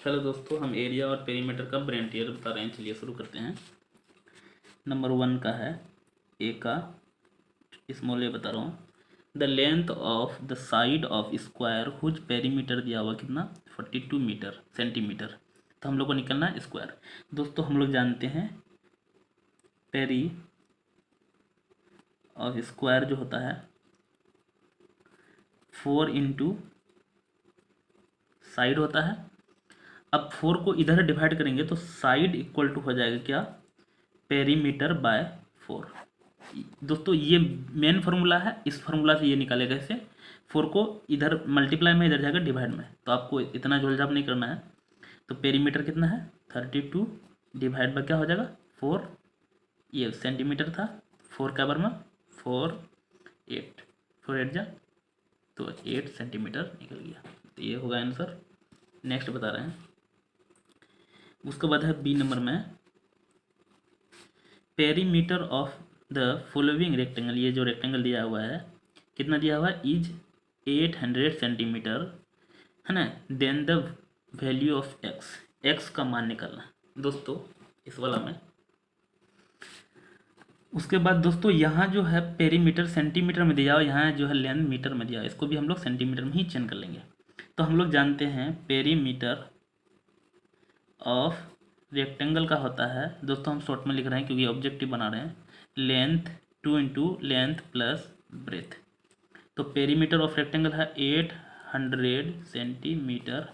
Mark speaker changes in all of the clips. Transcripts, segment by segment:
Speaker 1: Hello दोस्तों, हम area और पेरीमीटर का ब्रेन टियर बता रहे हैं। चलिए शुरू करते हैं। नंबर 1 का है ए का स्मॉल ए बता रहा हूँ। The length of the side of square whose perimeter दिया हुआ कितना 42 मीटर सेंटीमीटर। तो हम लोग को निकलना है स्क्वायर। दोस्तों हम लोग जानते हैं पेरी ऑफ स्क्वायर जो होता है 4 इंटू साइड होता है। अब 4 को इधर डिवाइड करेंगे तो साइड इक्वल टू हो जाएगा क्या, पेरीमीटर बाय 4। दोस्तों ये मेन फार्मूला है, इस फार्मूला से ये निकालेगा इसे। 4 को इधर मल्टीप्लाई में, इधर जाएगा डिवाइड में, तो आपको इतना झोलझाप नहीं करना है। तो पेरीमीटर कितना है 32 डिवाइड बाय क्या हो जाएगा 4। ये सेंटीमीटर था, 4 का बर्मा 4 8 4 8 जा तो 8 सेंटीमीटर निकल गया। तो ये होगा आंसर। नेक्स्ट बता रहे हैं। उसके बाद है बी नंबर में perimeter of the following rectangle. ये जो रेक्टेंगल दिया हुआ है कितना दिया हुआ है इज 800 सेंटीमीटर है ना। Then the value of x, x का मान निकालना दोस्तों इस वाला में। उसके बाद दोस्तों यहाँ जो है पेरीमीटर सेंटीमीटर में दिया हुआ, यहाँ जो है लेंथ मीटर में दिया हुआ, इसको भी हम लोग सेंटीमीटर में ही चेंज कर लेंगे। तो हम लोग जानते हैं पेरीमीटर ऑफ रेक्टेंगल का होता है दोस्तों, हम शॉर्ट में लिख रहे हैं क्योंकि ऑब्जेक्टिव बना रहे हैं, length 2 into length plus breadth. तो पेरीमीटर ऑफ रेक्टेंगल है 800 सेंटीमीटर।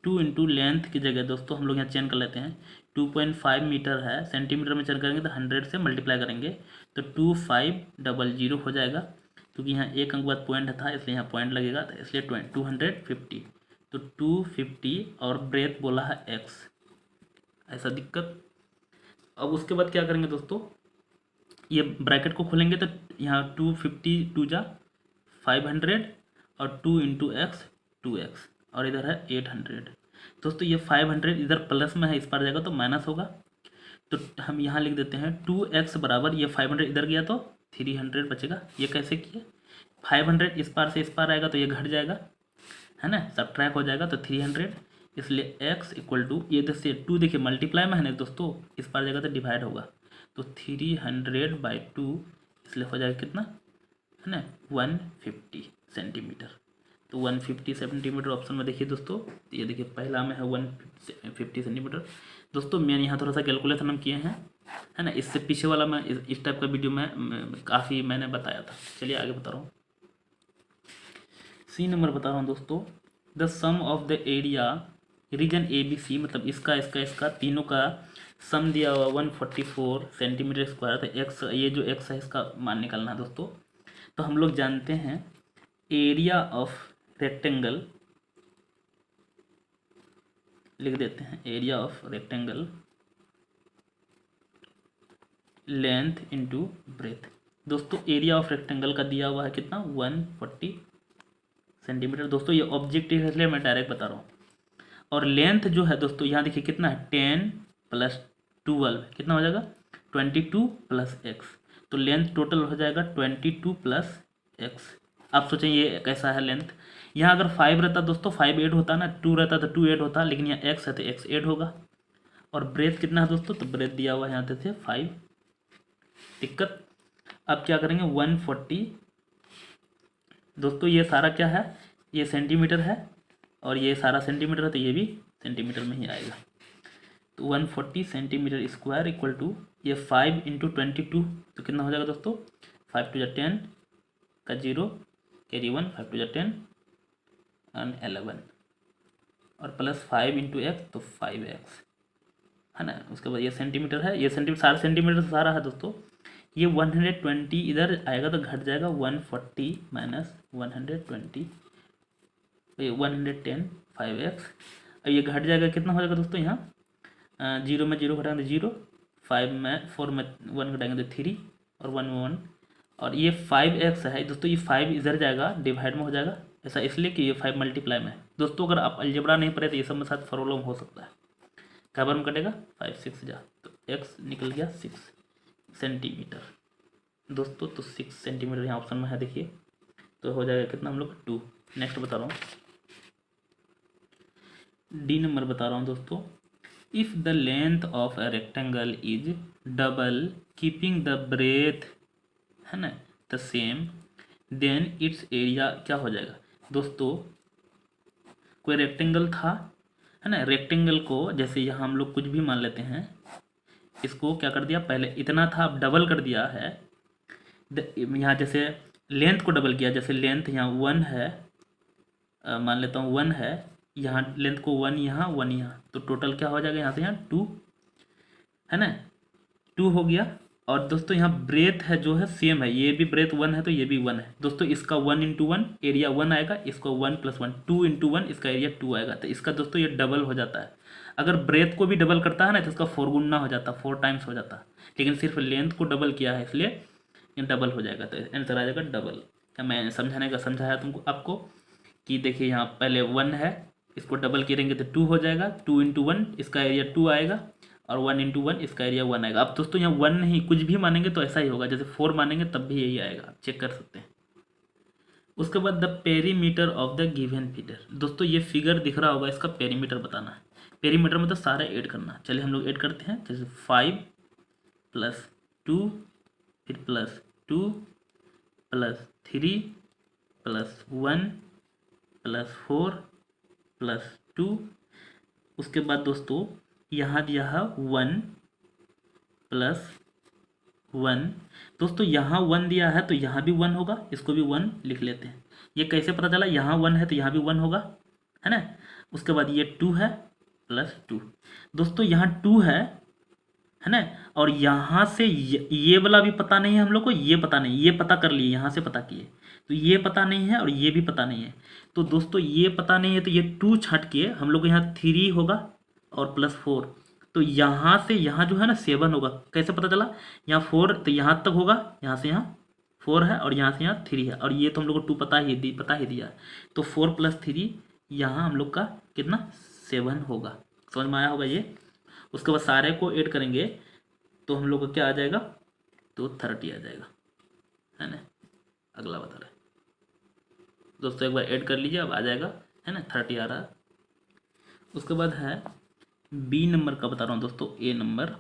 Speaker 1: 2 इंटू लेंथ की जगह दोस्तों हम लोग यहाँ चेंज कर लेते हैं, 2.5 मीटर है, सेंटीमीटर में चेंज करेंगे तो 100 से मल्टीप्लाई करेंगे तो 2500 हो जाएगा। क्योंकि यहाँ एक अंक बाद पॉइंट था इसलिए यहाँ पॉइंट लगेगा, तो इसलिए 250। तो 250 और ब्रेथ बोला है एक्स, ऐसा दिक्कत। अब उसके बाद क्या करेंगे दोस्तों, ये ब्रैकेट को खोलेंगे तो यहाँ 250 2 जा 500 और 2 इंटू एक्स 2x और इधर है 800। दोस्तों ये 500 इधर प्लस में है, इस पार जाएगा तो माइनस होगा। तो हम यहाँ लिख देते हैं 2x बराबर, ये 500 इधर गया तो 300 बचेगा। ये कैसे किए, 500 इस पार से इस पार आएगा तो ये घट जाएगा है ना, सब्ट्रैक्ट हो जाएगा तो 300। इसलिए x इक्वल टू ये जैसे 2 देखिए मल्टीप्लाई में है ना दोस्तों, इस पार जाएगा तो डिवाइड होगा तो 300/2, इसलिए हो जाएगा कितना है ना 150 सेंटीमीटर। तो 150 सेंटीमीटर ऑप्शन में देखिए दोस्तों, ये देखिए पहला में है 150 सेंटीमीटर। दोस्तों मैंने यहाँ थोड़ा सा कैलकुलेशन हम किए हैं है ना, इससे पीछे वाला मैं इस टाइप का वीडियो में काफ़ी मैंने बताया था। चलिए आगे बता रहा हूँ। सी नंबर बता रहा हूँ दोस्तों, the sum of the area region A B C, मतलब इसका तीनों का सम दिया हुआ 144 सेंटीमीटर स्क्वायर। तो एक्स, ये जो एक्स है इसका मान निकालना है दोस्तों। तो हम लोग जानते हैं एरिया ऑफ रेक्टेंगल, लिख देते हैं area of rectangle length into breath. दोस्तों एरिया ऑफ रेक्टेंगल का दिया हुआ है कितना 140 सेंटीमीटर। दोस्तों ये ऑब्जेक्टिव है इसलिए मैं डायरेक्ट बता रहा हूँ। और लेंथ जो है दोस्तों यहाँ देखिए कितना है 10 + 12 कितना हो जाएगा 22 + x। तो लेंथ टोटल हो जाएगा 22 + x। आप सोचें ये कैसा है लेंथ, यहाँ अगर 5 रहता दोस्तों 5 8 होता ना, 2 रहता तो 2 8 होता, लेकिन यहाँ x है तो x 8 होगा। और ब्रेथ कितना है दोस्तों, तो ब्रेथ दिया हुआ है यहाँ से 5। दिक्कत। अब क्या करेंगे 140 दोस्तों, ये सारा क्या है, ये सेंटीमीटर है और ये सारा सेंटीमीटर है तो ये भी सेंटीमीटर में ही आएगा। तो 140 सेंटीमीटर स्क्वायर इक्वल टू ये 5 इंटू 22 तो कितना हो जाएगा दोस्तों 5 × 10 का 0 कैरी 1 5 × 10 और 11 और प्लस 5 इंटू एक्स तो 5x है ना। उसके बाद ये सेंटीमीटर है, ये सेंटीमीटर सारा सेंटीमीटर सारा है दोस्तों। ये 120 इधर आएगा तो घट जाएगा 140 माइनस 120 तो ये 110 5x। अब ये घट जाएगा कितना हो जाएगा दोस्तों, यहाँ 0 में 0 घटाएंगे 0, 5 में 4 में 1 घटाएंगे तो 3 और 1 में 1। और ये 5x है दोस्तों, ये 5 इधर जाएगा डिवाइड में हो जाएगा, ऐसा इसलिए कि ये 5 मल्टीप्लाई में है दोस्तों। अगर आप अलजेब्रा नहीं पढ़े तो ये सब में साथ प्रॉब्लम हो सकता है। खबर में कटेगा 5 6 जा तो x निकल गया 6 सेंटीमीटर दोस्तों। तो 6 सेंटीमीटर यहाँ ऑप्शन में है देखिए, तो हो जाएगा कितना हम लोग 2। नेक्स्ट बता रहा हूँ, डी नंबर बता रहा हूँ दोस्तों। If the length of a rectangle is double keeping the breadth, है ना, the same, then it's area क्या हो जाएगा दोस्तों। कोई रेक्टेंगल था, है ना, रेक्टेंगल को जैसे यहाँ हम लोग कुछ भी मान लेते हैं, इसको क्या कर दिया, पहले इतना था अब डबल कर दिया है। यहाँ जैसे लेंथ को डबल किया, जैसे लेंथ यहाँ 1 है, मान लेता हूँ 1 है, यहाँ लेंथ को 1 यहाँ 1 यहाँ, तो टोटल क्या हो जाएगा यहाँ से यहाँ 2, है ना, 2 हो गया। और दोस्तों यहाँ ब्रेथ है जो है सेम है, ये भी ब्रेथ 1 है तो ये भी 1 है दोस्तों। इसका 1 इंटू 1 एरिया 1 आएगा, इसको 1 प्लस 1 2 इंटू 1 इसका एरिया 2 आएगा। तो इसका दोस्तों ये डबल हो जाता है। अगर ब्रेथ को भी डबल करता है ना तो इसका 4 गुना हो जाता, 4 टाइम्स हो जाता, लेकिन सिर्फ लेंथ को डबल किया है इसलिए ये डबल हो जाएगा। तो आंसर आ जाएगा डबल। क्या मैं समझाने का समझाया तुमको आपको कि देखिए यहाँ पहले 1 है, इसको डबल करेंगे तो 2 हो जाएगा, 2 इंटू 1 इसका एरिया 2 आएगा, और 1 इंटू 1 इसका एरिया 1 आएगा। अब दोस्तों यहाँ 1 नहीं, कुछ भी मानेंगे तो ऐसा ही होगा, जैसे 4 मानेंगे तब भी यही आएगा, आप चेक कर सकते हैं। उसके बाद the perimeter of the given figure. दोस्तों ये फिगर दिख रहा होगा, इसका पेरीमीटर बताना है। पेरीमीटर मतलब सारे ऐड करना। चलिए हम लोग ऐड करते हैं, जैसे 5 प्लस 2 फिर plus 2 plus 3 plus 1 plus 4 plus 2। उसके बाद दोस्तों यहाँ दिया है 1 प्लस 1। दोस्तों यहाँ 1 दिया है तो यहाँ भी 1 होगा, इसको भी 1 लिख लेते हैं। ये कैसे पता चला, यहाँ 1 है तो यहाँ भी 1 होगा, है ना। उसके बाद ये 2 है प्लस 2। दोस्तों यहाँ 2 है ना, और यहाँ से ये वाला भी पता नहीं है हम लोग को, ये पता नहीं, ये पता कर लिए, यहाँ से पता किए तो ये पता नहीं है और ये भी पता नहीं है। तो दोस्तों ये पता नहीं है तो ये 2 छट के हम लोग को यहाँ 3 होगा और प्लस 4, तो यहाँ से यहाँ जो है ना 7 होगा। कैसे पता चला, यहाँ 4 तो यहाँ तक होगा, यहाँ से यहाँ 4 है और यहाँ से यहाँ 3 है, और ये तो हम लोग को 2 पता ही दिया, तो 4 प्लस 3 यहाँ हम लोग का कितना 7 होगा। समझ में आया होगा ये। उसके बाद सारे को ऐड करेंगे तो हम लोग को क्या आ जाएगा, तो 30 आ जाएगा, है ना। अगला बता रहे दोस्तों, एक बार ऐड कर लीजिए, अब आ जाएगा, है ना, 30 आ रहा है। उसके बाद है बी नंबर का बता रहा हूँ दोस्तों, a number.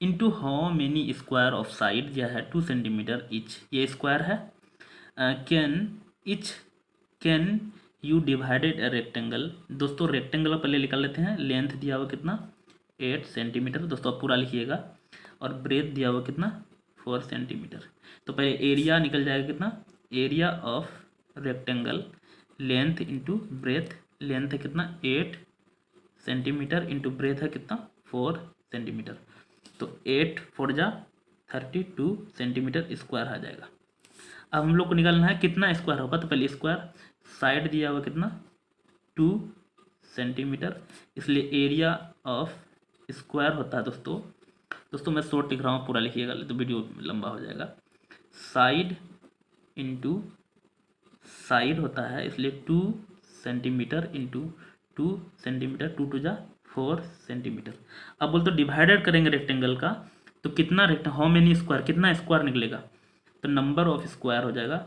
Speaker 1: Into how many square of side जो है 2 सेंटीमीटर इच, ये स्क्वायर है। Can you divided a rectangle. दोस्तों रेक्टेंगल पहले निकाल लेते हैं। लेंथ दिया हुआ कितना 8 सेंटीमीटर, दोस्तों आप पूरा लिखिएगा, और ब्रेथ दिया हुआ कितना 4 सेंटीमीटर। तो पहले एरिया निकल जाएगा कितना, area of rectangle length into breath. Length है कितना 8 सेंटीमीटर इंटू ब्रेथ है कितना 4 सेंटीमीटर, तो 8 4 जा 32 सेंटीमीटर स्क्वायर आ जाएगा। अब हम लोग को निकालना है कितना स्क्वायर होगा, तो पहले स्क्वायर, साइड दिया हुआ कितना 2 सेंटीमीटर, इसलिए एरिया ऑफ स्क्वायर होता है दोस्तों मैं शॉर्ट लिख रहा हूँ, पूरा लिखिएगा तो वीडियो लंबा हो जाएगा। साइड इंटू साइड होता है, इसलिए 2 सेंटीमीटर इंटू 2 सेंटीमीटर, 2 2 जा 4 सेंटीमीटर। अब बोल तो डिवाइडेड करेंगे रेक्टेंगल का, तो कितना हाउ मेनी स्क्वायर, कितना स्क्वायर निकलेगा, तो नंबर ऑफ स्क्वायर हो जाएगा,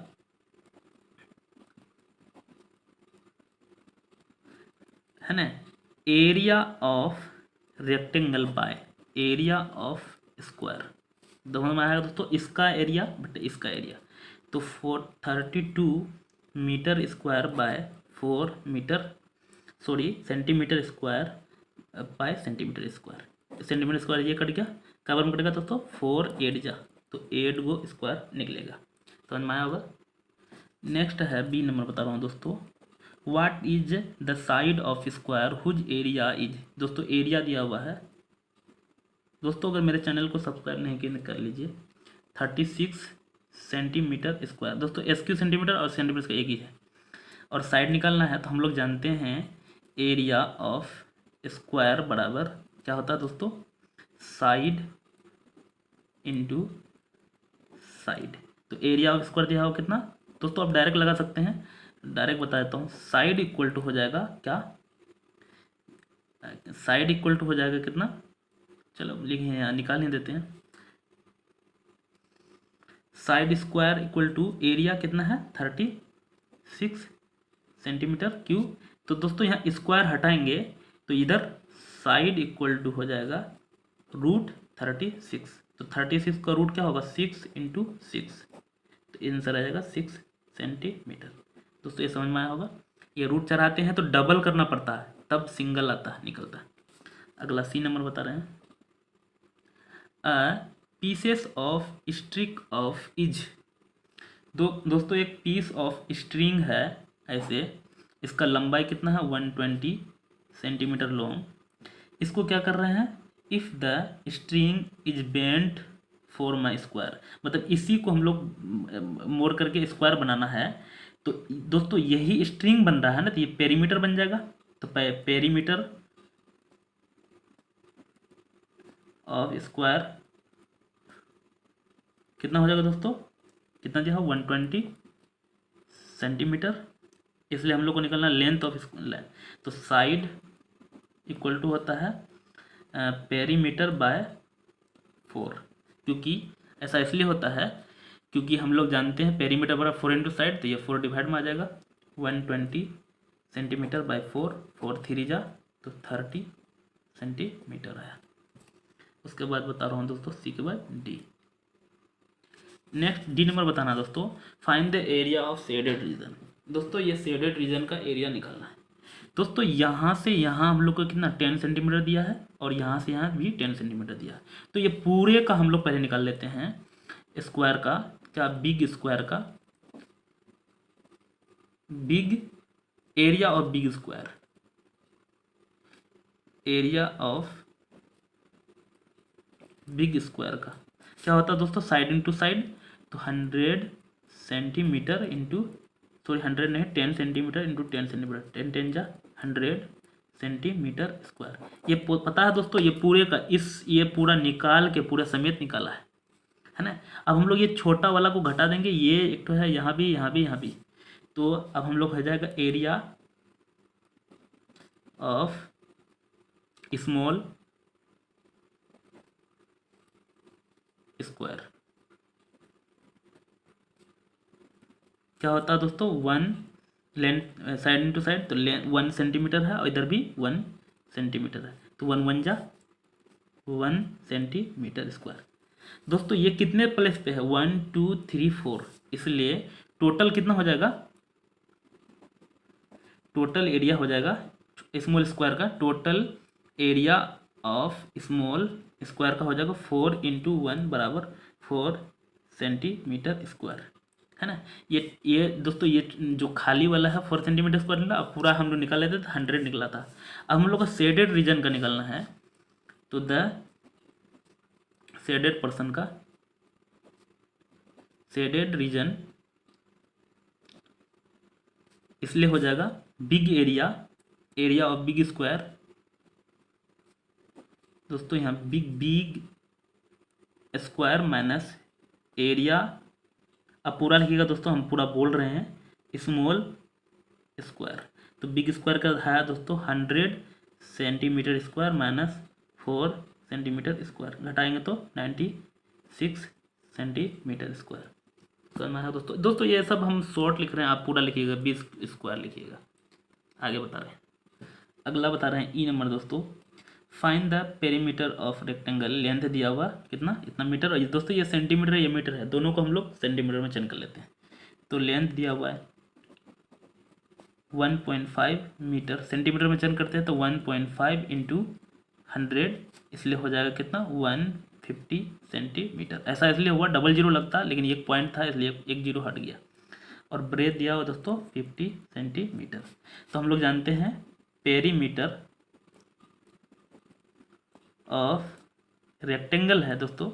Speaker 1: है ना, area of rectangle by area of square. दोनों में आएगा दोस्तों, इसका एरिया बट इसका एरिया, तो 432 metre square by 4 metre centimetre square by centimetre square. Centimetre square ये कट गया, क्या बार में कटेगा दोस्तों 4 8 जा, तो 8 गो स्क्वायर निकलेगा। समझ में आया होगा। नेक्स्ट है बी नंबर बता रहा हूँ दोस्तों, what is the side of square whose area is. दोस्तों एरिया दिया हुआ है दोस्तों, अगर मेरे चैनल को सब्सक्राइब नहीं किए कर लीजिए। 36 सेंटीमीटर स्क्वायर। दोस्तों SQ सेंटीमीटर और सेंटीमीटर का एक ही है, और साइड निकालना है तो हम लोग जानते हैं एरिया ऑफ स्क्वायर बराबर क्या होता है दोस्तों, साइड इंटू साइड। तो एरिया ऑफ स्क्वायर दिया हो कितना दोस्तों, आप डायरेक्ट लगा सकते हैं, डायरेक्ट बता देता हूँ। साइड इक्वल टू हो जाएगा क्या, साइड इक्वल टू हो जाएगा कितना, चलो लिखे यहाँ निकाल ही देते हैं। Side square equal to area कितना है 36 सेंटीमीटर क्यूब। तो दोस्तों यहाँ स्क्वायर हटाएंगे, तो इधर साइड इक्वल टू हो जाएगा √36। तो 36 का रूट क्या होगा 6 × 6, तो आंसर आ जाएगा 6 सेंटीमीटर। दोस्तों ये समझ में आया होगा। ये रूट चढ़ाते हैं तो डबल करना पड़ता है, तब सिंगल आता है, निकलता है। अगला सी नंबर बता रहे हैं, pieces of strip of is. दोस्तों एक पीस ऑफ स्ट्रिंग है ऐसे, इसका लंबाई कितना है 120 सेंटीमीटर लॉन्ग। इसको क्या कर रहे हैं, if the string is bent form a square, मतलब इसी को हम लोग मोड़ करके स्क्वायर बनाना है। तो दोस्तों यही स्ट्रिंग बन रहा है ना, तो ये पेरीमीटर बन जाएगा। तो पेरीमीटर ऑफ स्क्वायर कितना हो जाएगा दोस्तों, कितना जो है 120 सेंटीमीटर, इसलिए हम लोग को निकलना लेंथ ऑफ तो साइड इक्वल टू होता है पेरीमीटर बाय 4, क्योंकि ऐसा इसलिए होता है क्योंकि हम लोग जानते हैं पेरीमीटर बराबर 4 × साइड, तो ये 4 डिवाइड में आ जाएगा 120 सेंटीमीटर बाय 4, 4 3 जा तो 30 सेंटीमीटर आया। उसके बाद बता रहा हूँ दोस्तों सी के बाद डी। नेक्स्ट डी नंबर बताना दोस्तों, find the area of shaded region. दोस्तों ये शेडेड रीजन का एरिया निकालना है। दोस्तों यहाँ से यहाँ हम लोग को कितना 10 सेंटीमीटर दिया है, और यहाँ से यहाँ भी 10 सेंटीमीटर दिया है। तो ये पूरे का हम लोग पहले निकाल लेते हैं, स्क्वायर का, क्या बिग स्क्वायर का, big area of big square, area of big square का क्या होता है दोस्तों, साइड इंटू साइड, तो 100 सेंटीमीटर इंटू, सॉरी 100 नहीं 10 सेंटीमीटर इंटू 10 सेंटीमीटर, 10 10 जा 100 सेंटीमीटर स्क्वायर। ये पता है दोस्तों, ये पूरे का ये पूरा निकाल के पूरे समेत निकाला है ना। अब हम लोग ये छोटा वाला को घटा देंगे, ये एक तो है यहाँ भी यहाँ भी यहाँ भी, तो अब हम लोग हो जाएगा एरिया ऑफ स्मॉल स्क्वायर क्या होता है दोस्तों, 1 लेंथ साइड इंटू साइड, तो 1 सेंटीमीटर है और इधर भी 1 सेंटीमीटर है, तो 1 1 जा 1 सेंटीमीटर स्क्वायर। दोस्तों ये कितने प्लेस पे है 1 2 3 4, इसलिए टोटल कितना हो जाएगा, टोटल एरिया हो जाएगा स्मॉल स्क्वायर का, total area of small square का हो जाएगा 4 × 1 बराबर 4 सेंटीमीटर स्क्वायर, है ना। ये दोस्तों ये जो खाली वाला है 4 सेंटीमीटर स्क्वायर निकला, अब पूरा हम लोग निकाल लेते तो 100 निकला था। अब हम लोग को शेडेड रीजन का निकालना है, तो द शेडेड पर्सन का शेडेड रीजन इसलिए हो जाएगा big area of big square. दोस्तों यहाँ बिग स्क्वायर माइनस एरिया, अब पूरा लिखिएगा दोस्तों, हम पूरा बोल रहे हैं स्मॉल स्क्वायर। तो बिग स्क्वायर का है दोस्तों 100 centimetre square minus 4 centimetre square, घटाएंगे तो 96 सेंटीमीटर स्क्वायर करना है दोस्तों ये सब हम शॉर्ट लिख रहे हैं, आप पूरा लिखिएगा, 20 स्क्वायर लिखिएगा। आगे बता रहे हैं, अगला बता रहे हैं ई नंबर दोस्तों, find the perimeter of rectangle. Length दिया हुआ कितना, इतना मीटर, और दोस्तों ये सेंटीमीटर है ये मीटर है, दोनों को हम लोग सेंटीमीटर में चेंज कर लेते हैं। तो लेंथ दिया हुआ है 1.5 मीटर, सेंटीमीटर में चेंज करते हैं तो 1.5 × 100, इसलिए हो जाएगा कितना 150 सेंटीमीटर। ऐसा इसलिए हुआ, डबल जीरो लगता, लेकिन एक पॉइंट था इसलिए एक जीरो हट गया। और ब्रेथ दिया हुआ दोस्तों 50 सेंटीमीटर। तो हम लोग जानते हैं पेरीमीटर ऑफ रेक्टेंगल है दोस्तों,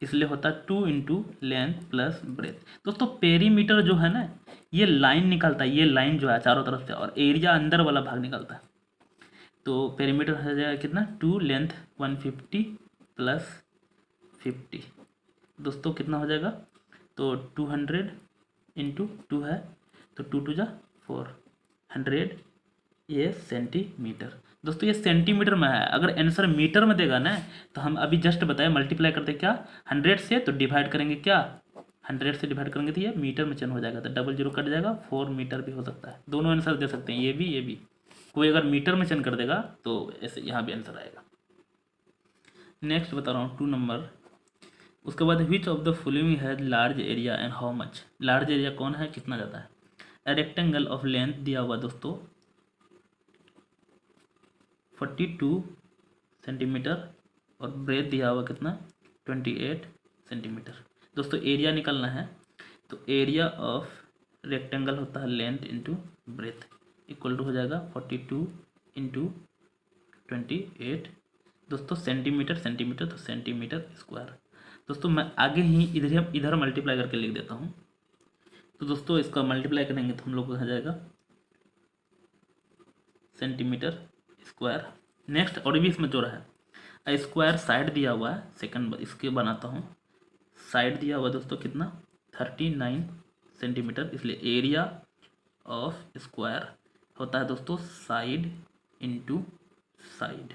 Speaker 1: इसलिए होता है 2 × लेंथ प्लस ब्रेथ। दोस्तों पेरीमीटर जो है ना, ये लाइन निकालता है, ये लाइन जो है चारों तरफ से, और एरिया अंदर वाला भाग निकालता है। तो पेरीमीटर हो जाएगा कितना 2 लेंथ 150 प्लस 50, दोस्तों कितना हो जाएगा, तो 200 × 2 है, तो 2 2 जा 400, ये सेंटीमीटर। दोस्तों ये सेंटीमीटर में है, अगर आंसर मीटर में देगा ना, तो हम अभी जस्ट बताए मल्टीप्लाई करते क्या 100 से, तो डिवाइड करेंगे क्या 100 से डिवाइड करेंगे तो ये मीटर में चेंज हो जाएगा, तो डबल जीरो कट जाएगा, 4 मीटर भी हो सकता है, दोनों आंसर दे सकते हैं, ये भी कोई अगर मीटर में चेंज कर देगा तो ऐसे यहाँ भी आंसर आएगा। नेक्स्ट बता रहा हूँ 2 नंबर। उसके बाद which of the following has large area and how much. Large area कौन है, कितना ज़्यादा है। ए रेक्टेंगल ऑफ लेंथ दिया हुआ दोस्तों 42 सेंटीमीटर और ब्रेथ दिया हुआ कितना 28 सेंटीमीटर। दोस्तों एरिया निकालना है तो एरिया ऑफ रेक्टेंगल होता है length into breadth equal to हो जाएगा 42 इंटू 28 दोस्तों सेंटीमीटर सेंटीमीटर तो सेंटीमीटर स्क्वायर। दोस्तों मैं आगे ही इधर मल्टीप्लाई करके लिख देता हूँ। तो दोस्तों इसका मल्टीप्लाई करेंगे तो हम लोग को आ जाएगा सेंटीमीटर स्क्वायर। नेक्स्ट और भी इसमें जोड़ा है स्क्वायर साइड दिया हुआ है, सेकंड इसके बनाता हूँ। साइड दिया हुआ दोस्तों कितना 39 सेंटीमीटर, इसलिए एरिया ऑफ स्क्वायर होता है दोस्तों साइड इंटू साइड,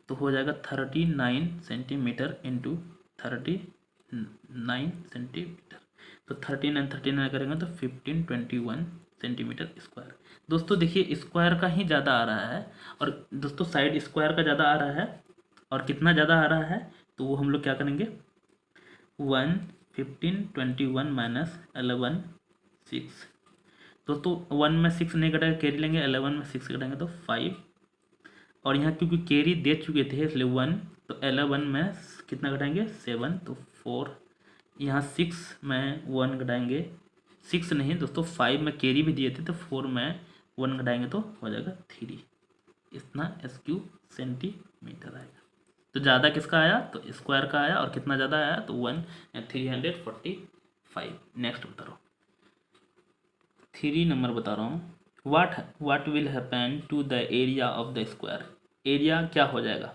Speaker 1: तो हो जाएगा 39 सेंटीमीटर इंटू 39 सेंटीमीटर। तो 39 करेंगे तो 1521 सेंटीमीटर स्क्वायर। दोस्तों देखिए स्क्वायर का ही ज़्यादा आ रहा है और दोस्तों साइड स्क्वायर का ज़्यादा आ रहा है और कितना ज़्यादा आ रहा है तो वो हम लोग क्या करेंगे 1521 माइनस 11 6। दोस्तों 1 में 6 नहीं घटाएगा कैरी लेंगे, 11 में 6 घटाएंगे तो 5 और यहाँ क्योंकि कैरी दे चुके थे इसलिए 1, तो 11 में कितना घटाएंगे 7 तो 4, यहाँ 6 में 1 घटाएंगे 6 नहीं दोस्तों 5 में कैरी भी दिए थे तो 4 में 1 घटाएंगे तो हो जाएगा 3, इतना SQ सेंटीमीटर आएगा। तो ज़्यादा किसका आया तो स्क्वायर का आया और कितना ज़्यादा आया तो 345। नेक्स्ट बता रहा हूँ 3 नंबर बता रहा हूँ what will happen to the area of the square. Area क्या हो जाएगा,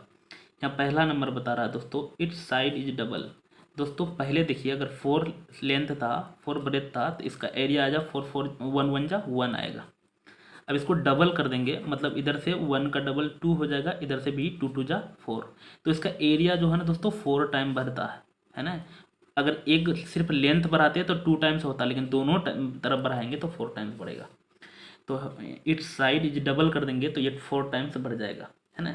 Speaker 1: यहाँ पहला नंबर बता रहा है दोस्तों इट्स साइड इज डबल। दोस्तों पहले देखिए अगर 4 लेंथ था 4 ब्रेथ था तो इसका एरिया आ जा 4 4 1 1 जा 1 आएगा। अब इसको डबल कर देंगे मतलब इधर से 1 का डबल 2 हो जाएगा, इधर से भी 2 2 जा 4, तो इसका एरिया जो है ना दोस्तों 4 टाइम बढ़ता है ना। अगर एक सिर्फ लेंथ बढ़ाते हैं तो 2 टाइम्स होता है लेकिन दोनों तरफ बढ़ाएंगे तो 4 टाइम्स बढ़ेगा। तो इट्स साइड इज डबल कर देंगे तो ये 4 टाइम्स बढ़ जाएगा है ना।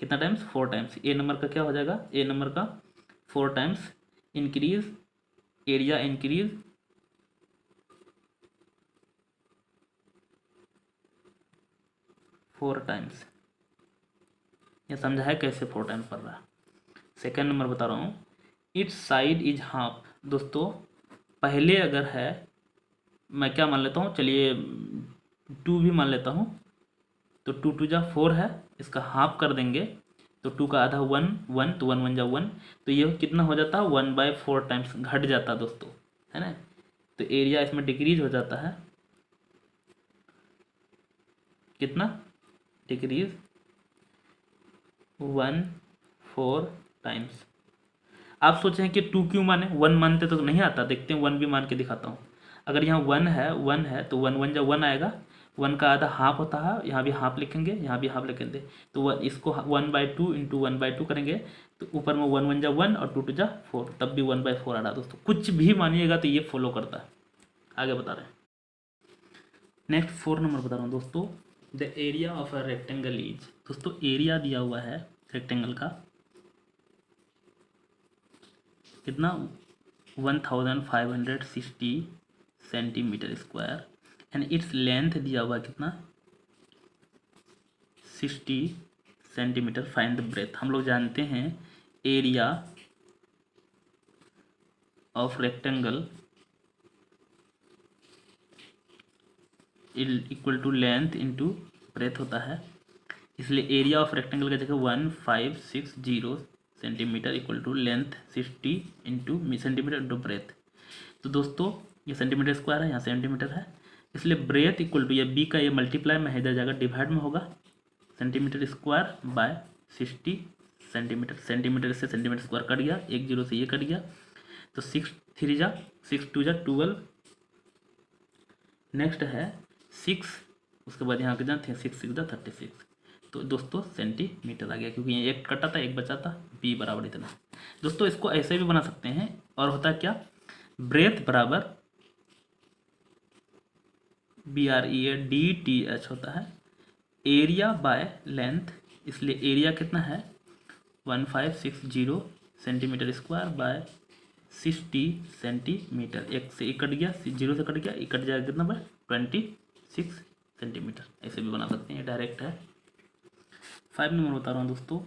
Speaker 1: कितना टाइम्स 4 टाइम्स। ए नंबर का क्या हो जाएगा ए नंबर का 4 times increase area increase 4 times. ये समझा है कैसे 4 टाइम्स पड़ रहा है। सेकेंड नंबर बता रहा हूँ इट्स साइड इज हाफ। दोस्तों पहले अगर है मैं क्या मान लेता हूँ चलिए 2 भी मान लेता हूँ तो 2 2 जा 4 है, इसका हाफ कर देंगे तो 2 का आधा 1 1 तो 1 1 जा 1, तो ये कितना हो जाता है 1/4 टाइम्स घट जाता है दोस्तों है ना। तो एरिया इसमें डिक्रीज हो जाता है कितना डिक्रीज 1/4 टाइम्स। आप सोचें कि 2 क्यों माने 1 मानते तो नहीं आता, देखते हैं 1 भी मान के दिखाता हूँ। अगर यहाँ 1 है तो 1 1 जा 1 आएगा, 1 का आधा हाफ होता है, यहाँ भी हाफ लिखेंगे यहाँ भी हाफ लिखेंगे तो इसको 1/2 इंटू 1/2 करेंगे तो ऊपर में 1 1 जा 1 और 2 2 जा 4 तब भी 1/4 आ रहा है। दोस्तों कुछ भी मानिएगा तो ये फॉलो करता है। आगे बता रहे हैं नेक्स्ट 4 नंबर बता रहा हूँ दोस्तों the area of a rectangle is. दोस्तों एरिया दिया हुआ है रेक्टेंगल का कितना 1560 centimetre square and its length दिया हुआ कितना 60 सेंटीमीटर। Find the breath. हम लोग जानते हैं area of rectangle equal to length into breadth होता है, इसलिए एरिया ऑफ रेक्टेंगल का जगह 1560 centimetre equal to length 60 into centimetre into breadth. तो दोस्तों ये सेंटीमीटर स्क्वायर है यहाँ सेंटीमीटर है, इसलिए ब्रेथ इक्वल टू ये बी का ये मल्टीप्लाई में है इधर जाएगा डिवाइड में होगा centimetre square bye 60 centimetre. Centimetre से सेंटीमीटर स्क्वायर कट गया, 1 0 से ये कट गया तो 6 3 जा 6 2 जा 12। नेक्स्ट है 6 उसके बाद यहाँ कितना थे 6 6 जा 36, तो दोस्तों सेंटीमीटर आ गया क्योंकि ये एक कटा था एक बचा था बी बराबर इतना। दोस्तों इसको ऐसे भी बना सकते हैं और होता है क्या ब्रेथ बराबर BREADTH होता है एरिया बाय लेंथ, इसलिए एरिया कितना है 1560 सेंटीमीटर स्क्वायर बाय 60 सेंटीमीटर। एक से एक कट गया, जीरो से कट गया, एक कट जाएगा कितना बाय 26 सेंटीमीटर। ऐसे भी बना सकते हैं, ये डायरेक्ट है। 5 नंबर बता रहा हूँ दोस्तों,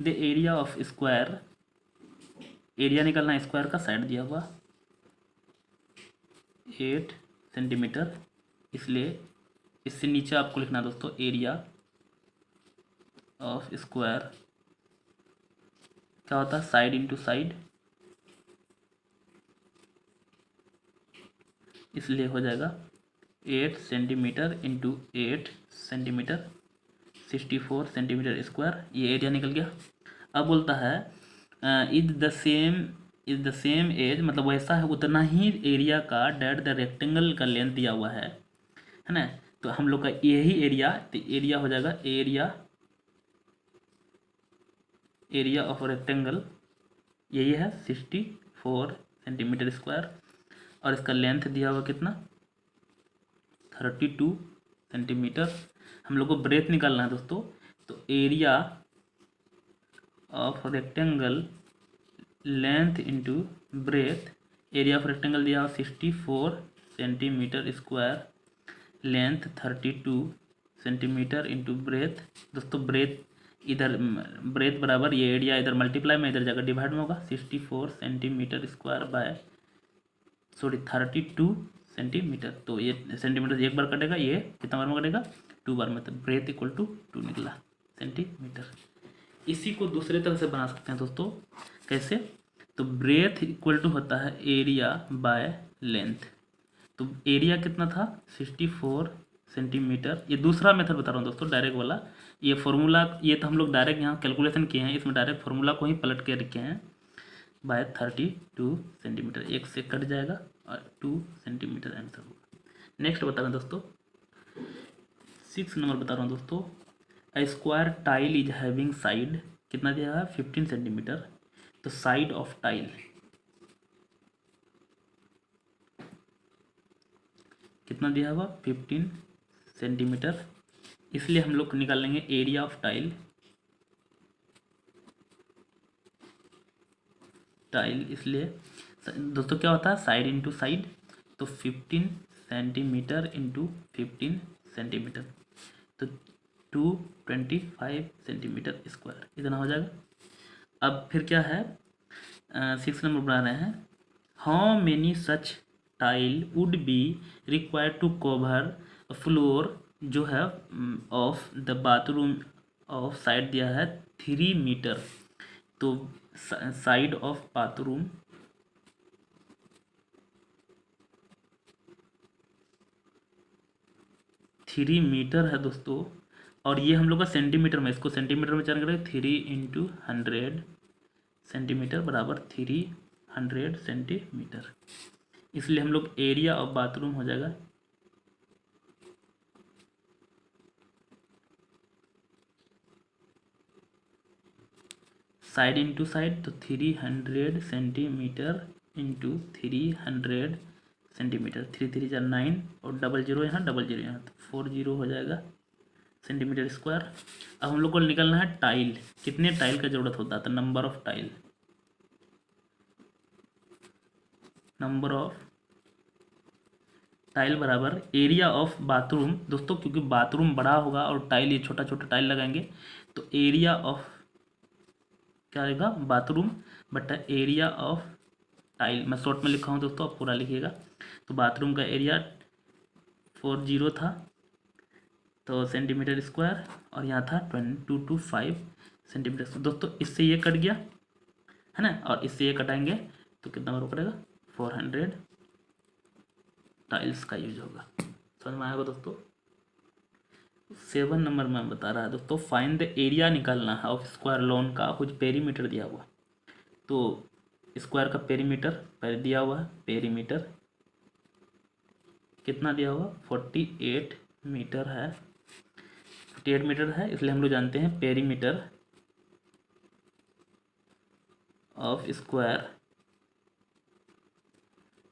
Speaker 1: the area of square, area निकालना स्क्वायर का, साइड दिया हुआ 8 सेंटीमीटर, इसलिए इससे नीचे आपको लिखना है दोस्तों एरिया ऑफ स्क्वायर क्या होता है साइड इंटू साइड, इसलिए हो जाएगा 8 centimetre into 8 centimetre 64 centimetre square, ये एरिया निकल गया। अब बोलता है इज द सेम एज, मतलब वैसा है उतना ही एरिया का डेट द रेक्टेंगल का लेंथ दिया हुआ है ना। तो हम लोग का यही एरिया, तो एरिया हो जाएगा एरिया ऑफ रेक्टेंगल यही है 64 सेंटीमीटर स्क्वायर, और इसका लेंथ दिया हुआ कितना 32 सेंटीमीटर। हम लोग को ब्रेथ निकालना है दोस्तों, तो area of rectangle length into breath, area of rectangle दिया हुआ 64 centimetre square, length 32 centimetre into breath. दोस्तों ब्रेथ इधर, ब्रेथ बराबर ये एरिया इधर मल्टीप्लाई में इधर जाकर डिवाइड में होगा 64 सेंटीमीटर स्क्वायर बाय 32 सेंटीमीटर। तो ये सेंटीमीटर एक बार कटेगा, ये कितना बार में कटेगा 2 बार में, तो ब्रेथ इक्वल टू 2 निकला सेंटीमीटर। इसी को दूसरे तरह से बना सकते हैं दोस्तों, कैसे, तो ब्रेथ इक्वल टू होता है एरिया बाय लेंथ, तो एरिया कितना था 64 सेंटीमीटर। ये दूसरा मेथड बता रहा हूँ दोस्तों, डायरेक्ट वाला, ये फॉर्मूला, ये तो हम लोग डायरेक्ट यहाँ कैलकुलेशन किए हैं, इसमें डायरेक्ट फार्मूला को ही पलट के रखे हैं बाय 32 सेंटीमीटर, एक से कट जाएगा और 2 सेंटीमीटर आंसर होगा। नेक्स्ट बता रहे हैं दोस्तों, 6 नंबर बता रहा हूँ दोस्तों, a square tile is having side, कितना दिया है 15 सेंटीमीटर, तो साइड ऑफ टाइल कितना दिया हुआ 15 सेंटीमीटर, इसलिए हम लोग निकाल लेंगे एरिया ऑफ टाइल, इसलिए दोस्तों क्या होता है साइड इंटू साइड, तो 15 सेंटीमीटर इंटू 15 सेंटीमीटर, तो 225 सेंटीमीटर स्क्वायर, इतना हो जाएगा। अब फिर क्या है 6 नंबर बना रहे हैं, how many such tile would be required to cover floor जो है of the bathroom of, side दिया है 3 मीटर, तो साइड ऑफ बाथरूम 3 मीटर है दोस्तों, और ये हम लोग का सेंटीमीटर में, इसको सेंटीमीटर में चेंज करें 3 इंटू 100 सेंटीमीटर बराबर 300 सेंटीमीटर, इसलिए हम लोग एरिया ऑफ बाथरूम हो जाएगा साइड इंटू साइड, तो 300 सेंटीमीटर इंटू 300 सेंटीमीटर, 3 3 जा 9 और डबल जीरो यहाँ तो 40 हो जाएगा सेंटीमीटर स्क्वायर। अब हम लोग को निकलना है टाइल, कितने टाइल का जरूरत होता है, तो नंबर ऑफ टाइल, बराबर एरिया ऑफ बाथरूम दोस्तों, क्योंकि बाथरूम बड़ा होगा और टाइल ये छोटा छोटा टाइल लगाएंगे, तो एरिया ऑफ क्या आएगा बाथरूम बटा एरिया ऑफ टाइल, मैं शॉर्ट में लिखा हूँ दोस्तों, आप पूरा लिखिएगा। तो बाथरूम का एरिया 40 था तो सेंटीमीटर स्क्वायर, और यहाँ था 225 सेंटीमीटर दोस्तों, इससे ये कट गया है ना, और इससे ये कटाएंगे तो कितना बार कटेगा 400 टाइल्स का यूज होगा। समझ में आएगा दोस्तों। 7 नंबर में बता रहा है दोस्तों, फाइंड द एरिया निकालना है ऑफ स्क्वायर लॉन का कुछ पेरीमीटर दिया हुआ, तो स्क्वायर का पेरीमीटर दिया हुआ है, पेरीमीटर कितना दिया हुआ 48 मीटर है, 48 मीटर है, इसलिए हम लोग जानते हैं perimeter of square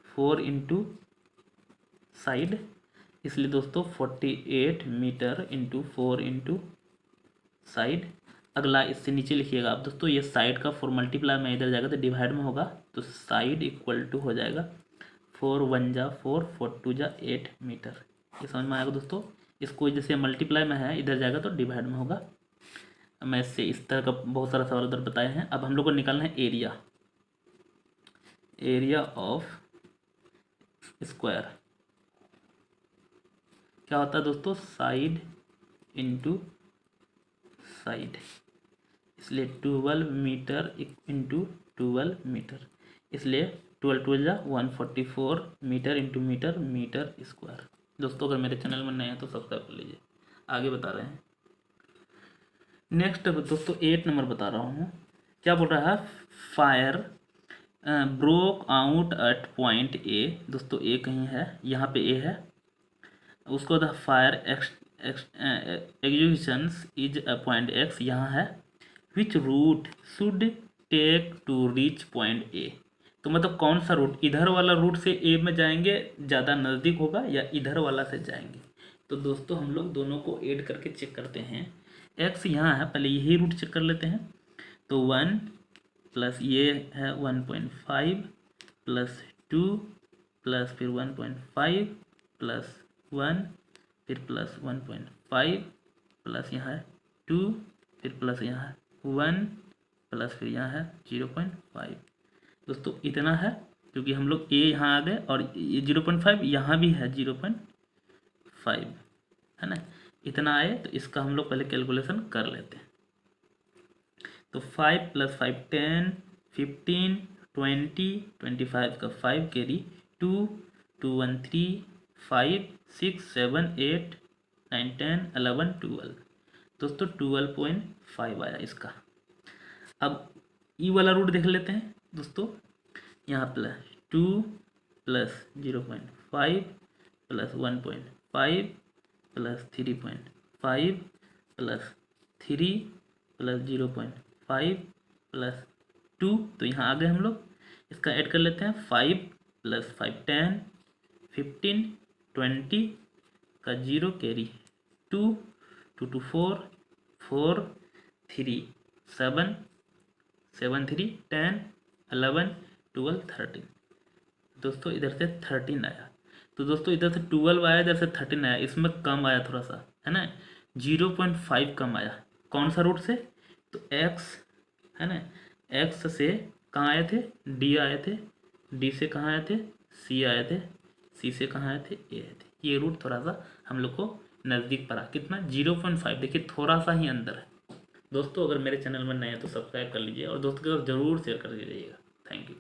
Speaker 1: 4 into side, इसलिए दोस्तों 48 मीटर इंटू 4 इंटू साइड। अगला इससे नीचे लिखिएगा आप दोस्तों, ये साइड का 4 मल्टीप्लाई में इधर जाएगा तो डिवाइड में होगा, तो साइड इक्वल टू हो जाएगा 4 1 जा 4 4 2 जा 8 मीटर। ये समझ में आएगा दोस्तों। इसको जैसे मल्टीप्लाई में है इधर जाएगा तो डिवाइड में होगा। मैं इससे इस तरह का बहुत सारा सवाल उधर बताए हैं। अब हम लोग को निकालना है एरिया, एरिया ऑफ स्क्वायर। क्या होता है दोस्तों, साइड इंटू साइड, इसलिए 12 मीटर इंटू 12 मीटर, इसलिए 12 12 जा 144 metre into metre, metre square. दोस्तों अगर मेरे चैनल में नए हैं तो सब्सक्राइब कर लीजिए। आगे बता रहे हैं नेक्स्ट दोस्तों 8 नंबर बता रहा हूँ। क्या बोल रहा है, fire broke out at point A. दोस्तों ए कहीं है, यहाँ पे ए है, उसको the fire executions is point X यहाँ है, which route should take to reach point A. तो मतलब कौन सा रूट, इधर वाला रूट से ए में जाएंगे ज़्यादा नज़दीक होगा या इधर वाला से जाएंगे। तो दोस्तों हम लोग दोनों को ऐड करके चेक करते हैं। एक्स यहाँ है, पहले यही रूट चेक कर लेते हैं। तो 1 प्लस ये है 1.5 प्लस 2 प्लस फिर 1.5 प्लस 1 फिर प्लस 1.5 प्लस यहाँ है 2 फिर प्लस यहाँ है 1 प्लस फिर यहाँ है 0.5। दोस्तों इतना है, क्योंकि हम लोग ए यहाँ आ गए और ये 0.5 यहाँ भी है 0.5 है ना, इतना आए। तो इसका हम लोग पहले कैलकुलेशन कर लेते हैं। तो 5 प्लस 5 10 15 20 25 का 5 कैरी 2 2 1 3 5 6 7 8 9 10 11 12। दोस्तों 12.5 आया इसका। अब ई वाला रूट देख लेते हैं दोस्तों। यहाँ plus 2 plus 0.5 plus 1.5 plus 3.5 plus 3 plus 0.5 plus 2। तो यहाँ आ गए हम लोग, इसका ऐड कर लेते हैं। 5 प्लस 5 10 15 20 का 0 कैरी 2 2 2 4 4 3 7 7 3 10 11 12 13। दोस्तों इधर से 13 आया। तो दोस्तों इधर से 12 आया, इधर से 13 आया, इसमें कम आया थोड़ा सा है ना, 0.5 कम आया। कौन सा रूट से, तो x है ना, x से कहाँ आए थे, d आए थे, d से कहाँ आए थे, c आए थे, c से कहाँ आए थे, a आए थे। ये रूट थोड़ा सा हम लोग को नज़दीक पड़ा, कितना 0.5, देखिए थोड़ा सा ही अंदर है। दोस्तों अगर मेरे चैनल में नए हैं तो सब्सक्राइब कर लीजिए और दोस्तों के साथ ज़रूर शेयर कर दीजिएगा। Thank you.